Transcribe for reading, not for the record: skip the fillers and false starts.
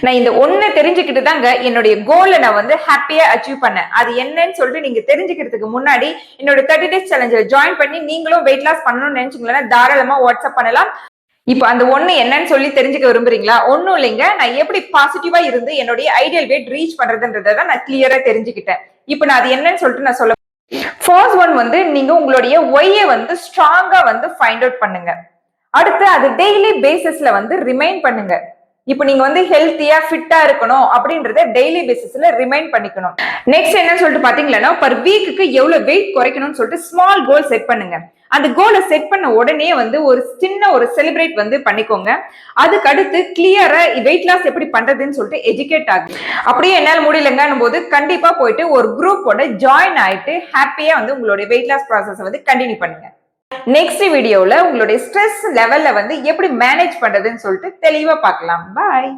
நான் இந்த ஒண்ணு தெரிஞ்சுக்கிட்டு தாங்க என்னுடைய கோலை நான் வந்து ஹாப்பியா அச்சீவ் பண்ணேன். அது என்னன்னு சொல்லிட்டு நீங்க தெரிஞ்சுக்கிறதுக்கு முன்னாடி என்னோட 30 days சேலஞ்சில் ஜாயின் பண்ணி நீங்களும் வெயிட் லாஸ் பண்ணணும்னு நினைச்சீங்களா தாராளமா வாட்ஸ்அப் பண்ணலாம். இப்ப அந்த ஒண்ணு என்னன்னு சொல்லி தெரிஞ்சுக்க விரும்புறீங்களா? ஒண்ணும் இல்லைங்க, நான் எப்படி பாசிட்டிவா இருந்து என்னுடைய ஐடியல் வெயிட் ரீச் பண்றதுன்றதை நான் கிளியரா தெரிஞ்சுக்கிட்டேன். இப்ப நான் அது என்னன்னு சொல்லிட்டு நான் சொல்ல ஃபர்ஸ்ட் ஒன் வந்து நீங்க உங்களுடைய ஒய்யை வந்து ஸ்ட்ராங்கா வந்து ஃபைண்ட் அவுட் பண்ணுங்க. அடுத்து அது டெய்லி பேசிஸ்ல வந்து ரிமைண்ட் பண்ணுங்க. இப்போ நீங்க வந்து ஹெல்த்தியா ஃபிட்டா இருக்கணும் அப்படின்றத டெய்லி பேசிஸ்ல ரிமைண்ட் பண்ணிக்கணும். நெக்ஸ்ட் என்ன சொல்லிட்டு பாத்தீங்களா, பர் வீக்குக்கு எவ்வளவு வெயிட் குறைக்கணும்னு சொல்லிட்டு ஸ்மால் கோல் செட் பண்ணுங்க. அந்த கோலை செட் பண்ண உடனே வந்து ஒரு சின்ன ஒரு செலிப்ரேட் வந்து பண்ணிக்கோங்க. அதுக்கு அடுத்து கிளியரா வெயிட் லாஸ் எப்படி பண்றதுன்னு சொல்லிட்டு எஜுகேட் ஆகுது. அப்படியே என்னால முடியலங்கும் போது கண்டிப்பா போயிட்டு ஒரு குரூப்போட ஜாயின் ஆயிட்டு ஹாப்பியா வந்து உங்களுடைய வெயிட் லாஸ் ப்ராசஸ் வந்து கண்டினியூ பண்ணுங்க. நெக்ஸ்ட் வீடியோல உங்களுடைய ஸ்ட்ரெஸ் லெவல்ல வந்து எப்படி மேனேஜ் பண்றதுன்னு சொல்லிட்டு தெளிவா பார்க்கலாம். பாய்.